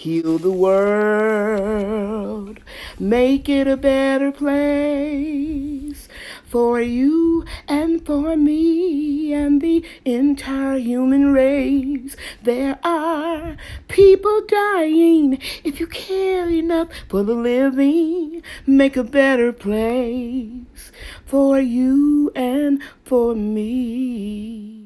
Heal the world, make it a better place for you and for me and the entire human race. There are people dying. If you care enough for the living, make a better place for you and for me.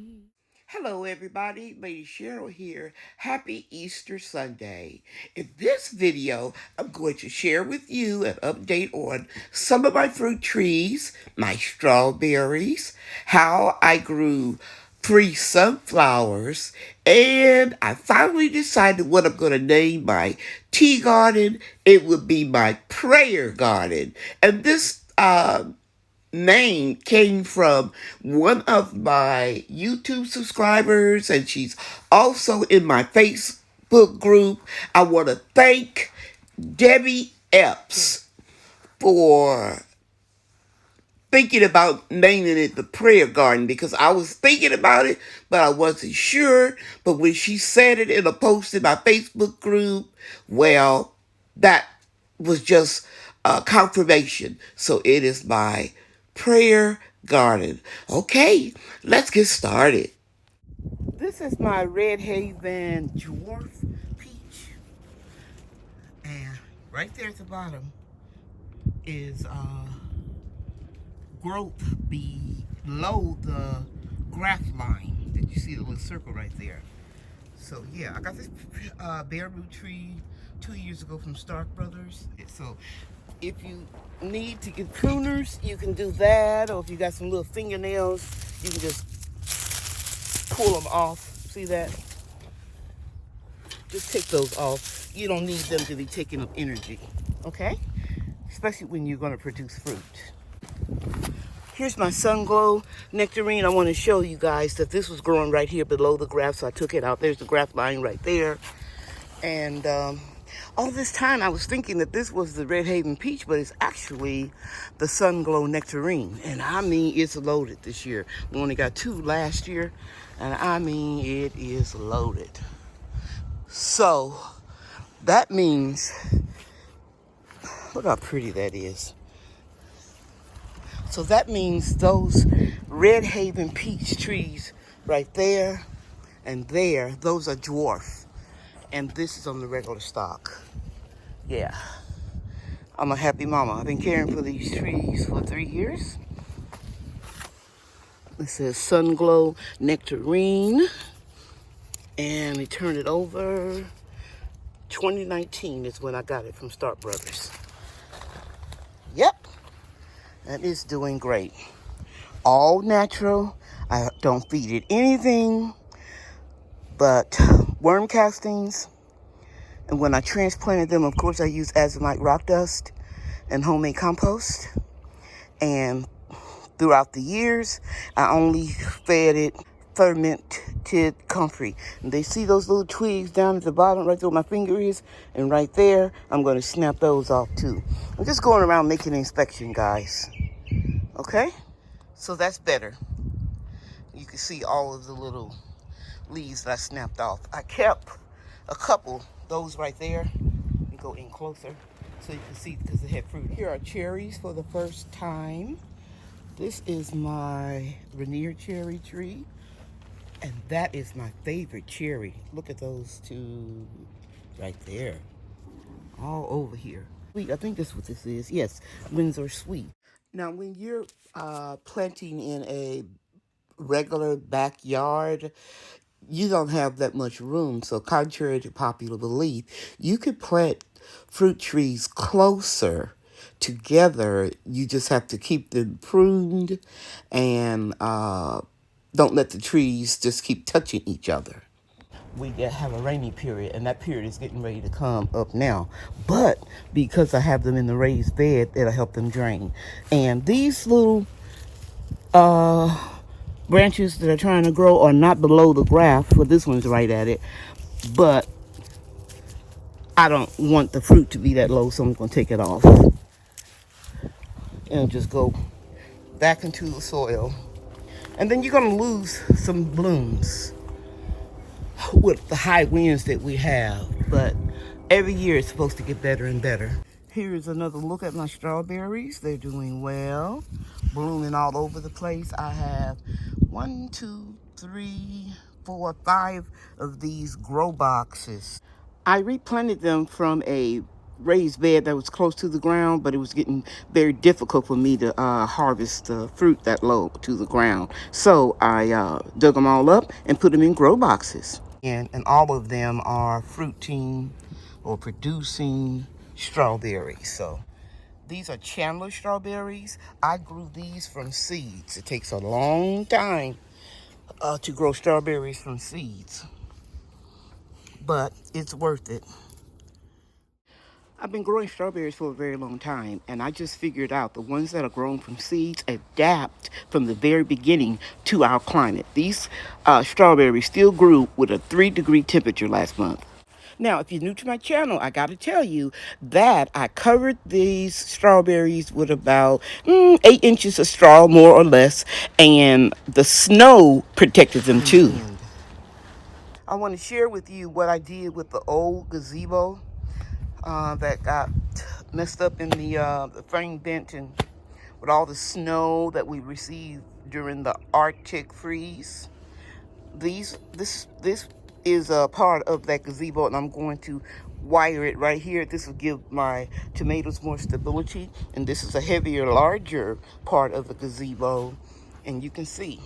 Hello everybody, Lady Cheryl here. Happy Easter Sunday. In this video, I'm going to share with you an update on some of my fruit trees, my strawberries, how I grew 3 sunflowers, and I finally decided what I'm going to name my tea garden. It would be my prayer garden. And this name came from one of my YouTube subscribers, and she's also in my Facebook group. I want to thank Debbie Epps for thinking about naming it the prayer garden, because I was thinking about it, but I wasn't sure. But when she said it in a post in my Facebook group, well, that was just confirmation. So it is my prayer garden. Okay, let's get started. This is my Red Haven dwarf peach, and right there at the bottom is growth below the graft line that you see, the little circle right there. So yeah, I got this bare root tree 2 years ago from Stark Brothers. So if you need to get pruners, you can do that, or if you got some little fingernails, you can just pull them off. See that? Just take those off. You don't need them to be taking up energy, okay? Especially when you're going to produce fruit. Here's my Sun Glow nectarine. I want to show you guys that this was growing right here below the graft, so I took it out. There's the graft line right there. And all this time I was thinking that this was the Red Haven peach, but it's actually the Sun Glow nectarine. And I mean, it's loaded this year. We only got 2 last year, and I mean, it is loaded. So that means, look how pretty that is. So that means those Red Haven peach trees right there and there, those are dwarf. And this is on the regular stock. Yeah, I'm a happy mama. I've been caring for these trees for 3 years. It says Sun Glow Nectarine, and we turn it over. 2019 is when I got it from Stark Brothers. Yep, and it's doing great. All natural. I don't feed it anything but worm castings. And when I transplanted them, of course, I used azomite rock dust and homemade compost. And throughout the years, I only fed it fermented comfrey. And they see those little twigs down at the bottom, right there where my finger is, and right there, I'm going to snap those off too. I'm just going around making an inspection, guys. Okay? So that's better. You can see all of the little leaves that I snapped off. I kept a couple, those right there. Let me go in closer so you can see, because it had fruit. Here are cherries for the first time. This is my Rainier cherry tree, and that is my favorite cherry. Look at those 2 right there, all over here. Sweet, I think that's what this is. Yes, Windsor Sweet. Now, when you're planting in a regular backyard, you don't have that much room. So contrary to popular belief, you could plant fruit trees closer together. You just have to keep them pruned and don't let the trees just keep touching each other. We have a rainy period, and that period is getting ready to come up now. But because I have them in the raised bed, it'll help them drain. And these little branches that are trying to grow are not below the graft. Well, this one's right at it, but I don't want the fruit to be that low, so I'm going to take it off and just go back into the soil. And then you're going to lose some blooms with the high winds that we have, but Every year it's supposed to get better and better. Here's another look at my strawberries. They're doing well, blooming all over the place. I have 1, 2, 3, 4, 5 of these grow boxes. I replanted them from a raised bed that was close to the ground, but it was getting very difficult for me to harvest the fruit that low to the ground. So I dug them all up and put them in grow boxes. And all of them are fruiting or producing strawberries. So these are Chandler strawberries. I grew these from seeds. It takes a long time to grow strawberries from seeds, but it's worth it. I've been growing strawberries for a very long time, and I just figured out the ones that are grown from seeds adapt from the very beginning to our climate. These strawberries still grew with a 3-degree temperature last month. Now, if you're new to my channel, I got to tell you that I covered these strawberries with about 8 inches of straw, more or less, and the snow protected them too. I want to share with you what I did with the old gazebo that got messed up in the frame bent, and with all the snow that we received during the Arctic freeze. This is a part of that gazebo, and I'm going to wire it right here. This will give my tomatoes more stability, and this is a heavier, larger part of the gazebo, and you can see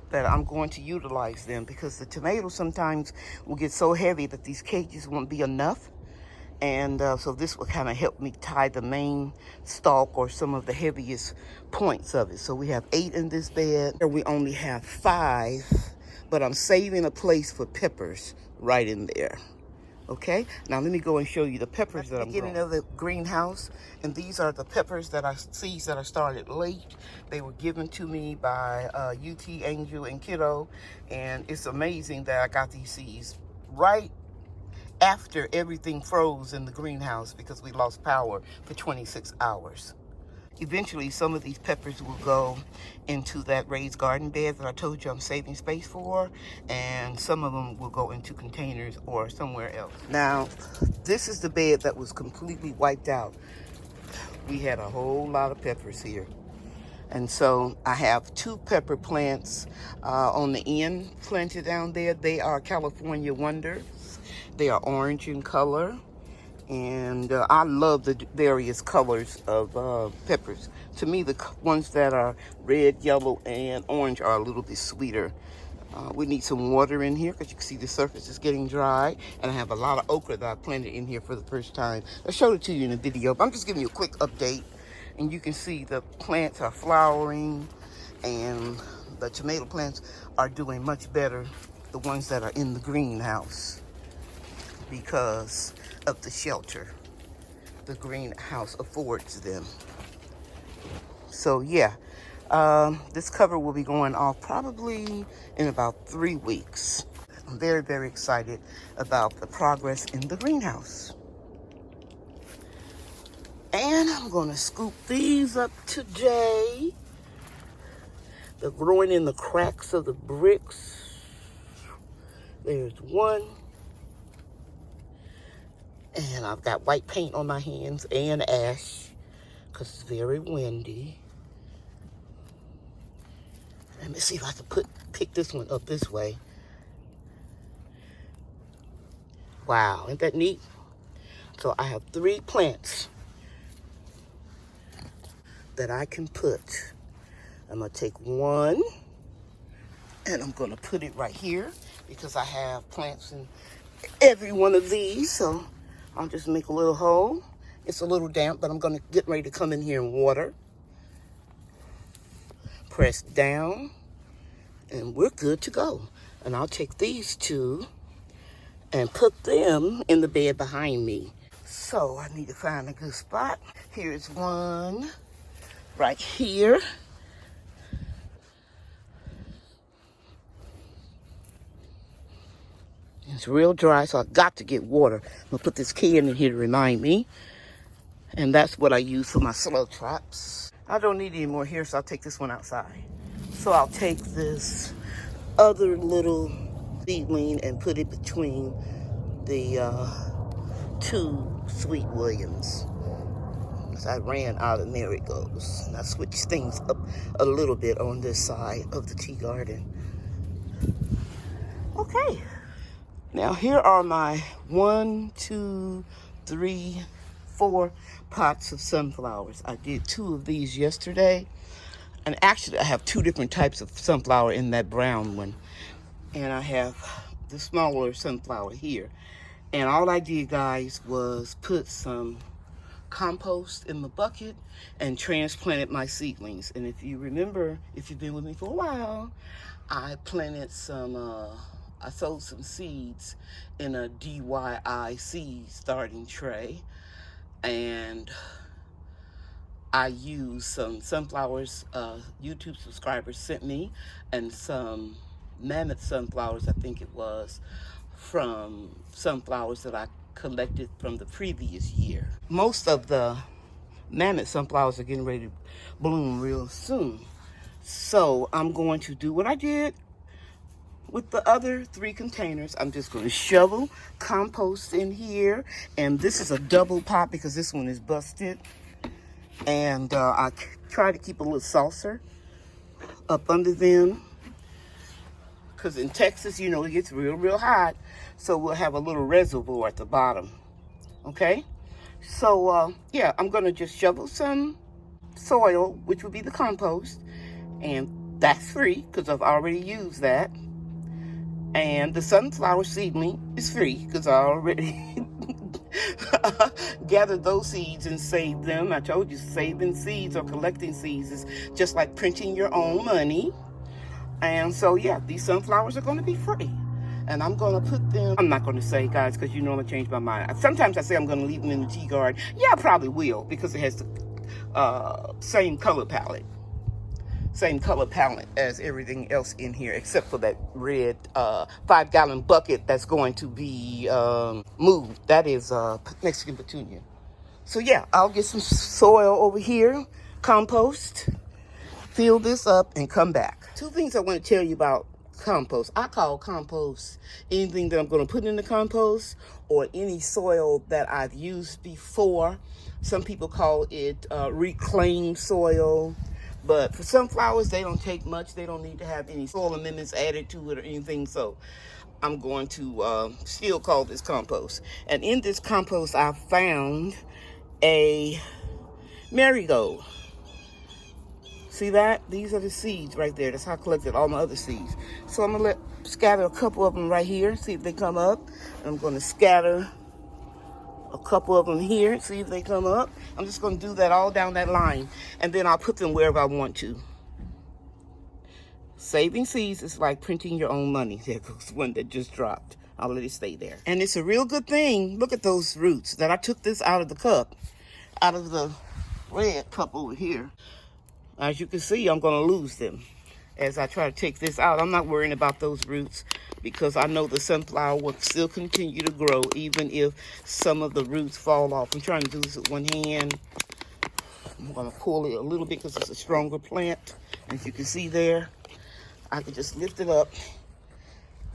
that I'm going to utilize them because the tomatoes sometimes will get so heavy that these cages won't be enough. And so this will kind of help me tie the main stalk or some of the heaviest points of it. So we have 8 in this bed. We only have 5, but I'm saving a place for peppers right in there. Okay, now let me go and show you the peppers that I'm growing. Beginning of the greenhouse, and these are the peppers that seeds that I started late. They were given to me by UT Angel and Kiddo, and it's amazing that I got these seeds right after everything froze in the greenhouse because we lost power for 26 hours. Eventually, some of these peppers will go into that raised garden bed that I told you I'm saving space for, and some of them will go into containers or somewhere else. Now, this is the bed that was completely wiped out. We had a whole lot of peppers here. And so I have 2 pepper plants on the end planted down there. They are California Wonders. They are orange in color. And I love the various colors of peppers. To me, the ones that are red, yellow, and orange are a little bit sweeter. We need some water in here because you can see the surface is getting dry. And I have a lot of okra that I planted in here for the first time. I showed it to you in a video, but I'm just giving you a quick update. And you can see the plants are flowering, and the tomato plants are doing much better, the ones that are in the greenhouse, because of the shelter the greenhouse affords them. So yeah, this cover will be going off probably in about 3 weeks. I'm very, very excited about the progress in the greenhouse. And I'm gonna scoop these up today. They're growing in the cracks of the bricks. There's one. And I've got white paint on my hands and ash because it's very windy. Let me see if I can pick this one up this way. Wow, isn't that neat? So I have 3 plants that I can put. I'm gonna take one and I'm gonna put it right here because I have plants in every one of these. So I'll just make a little hole. It's a little damp, but I'm gonna get ready to come in here and water. Press down, and we're good to go. And I'll take these 2 and put them in the bed behind me. So I need to find a good spot. Here's one right here. It's real dry, so I got to get water. I'm gonna put this can in here to remind me. And that's what I use for my slug traps. I don't need any more here, so I'll take this one outside. So I'll take this other little seedling and put it between the 2 Sweet Williams. I ran out of marigolds. And I switched things up a little bit on this side of the tea garden. Okay. Now here are my 1, 2, 3, 4 pots of sunflowers. I did 2 of these yesterday. And actually I have 2 different types of sunflower in that brown one. And I have the smaller sunflower here. And all I did, guys, was put some compost in the bucket and transplanted my seedlings. And if you remember, if you've been with me for a while, I planted some, I sowed some seeds in a DIY seed starting tray. And I used some sunflowers YouTube subscribers sent me, and some Mammoth Sunflowers, I think it was, from sunflowers that I collected from the previous year. Most of the Mammoth Sunflowers are getting ready to bloom real soon. So I'm going to do what I did with the other 3 containers. I'm just going to shovel compost in here. And this is a double pot because this one is busted. And I try to keep a little saucer up under them. Because in Texas, you know, it gets real hot. So we'll have a little reservoir at the bottom. Okay? So, yeah, I'm going to just shovel some soil, which will be the compost. And that's free because I've already used that. And the sunflower seedling is free because I already gathered those seeds and saved them. I told you, saving seeds or collecting seeds is just like printing your own money. And so, yeah, these sunflowers are going to be free. And I'm going to put them, I'm not going to say, guys, because you know I'm going to change my mind. Sometimes I say I'm going to leave them in the tea garden. Yeah, I probably will because it has the same color palette. Same color palette as everything else in here, except for that red 5-gallon bucket that's going to be moved. That is Mexican petunia. So yeah, I'll get some soil over here, compost, fill this up, and come back. 2 things I want to tell you about compost. I call compost anything that I'm going to put in the compost or any soil that I've used before. Some people call it reclaimed soil. But for sunflowers, they don't take much. They don't need to have any soil amendments added to it or anything. So I'm going to still call this compost. And in this compost, I found a marigold. See that? These are the seeds right there. That's how I collected all my other seeds. So I'm going to scatter a couple of them right here. See if they come up. I'm going to scatter a couple of them here, see if they come up. I'm just going to do that all down that line, and then I'll put them wherever I want to. Saving seeds is like printing your own money. There goes one that just dropped. I'll let it stay there. And it's a real good thing. Look at those roots that I took this out of the cup, out of the red cup over here. As you can see, I'm going to lose them as I try to take this out. I'm not worrying about those roots because I know the sunflower will still continue to grow even if some of the roots fall off. I'm trying to do this with one hand. I'm going to pull it a little bit because it's a stronger plant. As you can see there, I can just lift it up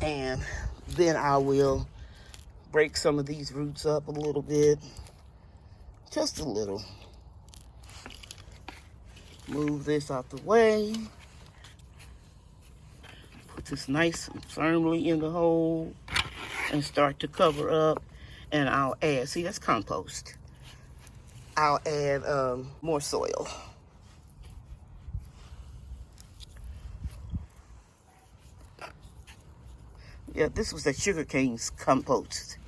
and then I will break some of these roots up a little bit. Just a little. Move this out the way. Put this nice and firmly in the hole and start to cover up. And I'll add, see, that's compost. I'll add more soil. Yeah, this was the sugarcane compost.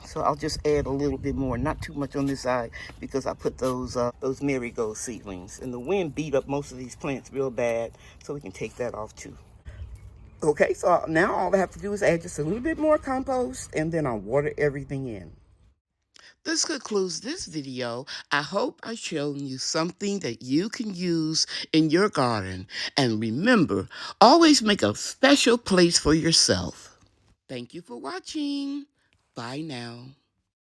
So I'll just add a little bit more, not too much on this side because I put those marigold seedlings. And the wind beat up most of these plants real bad, so we can take that off too. Okay, so now all I have to do is add just a little bit more compost and then I'll water everything in. This concludes this video. I hope I've shown you something that you can use in your garden. And remember, always make a special place for yourself. Thank you for watching. Bye now.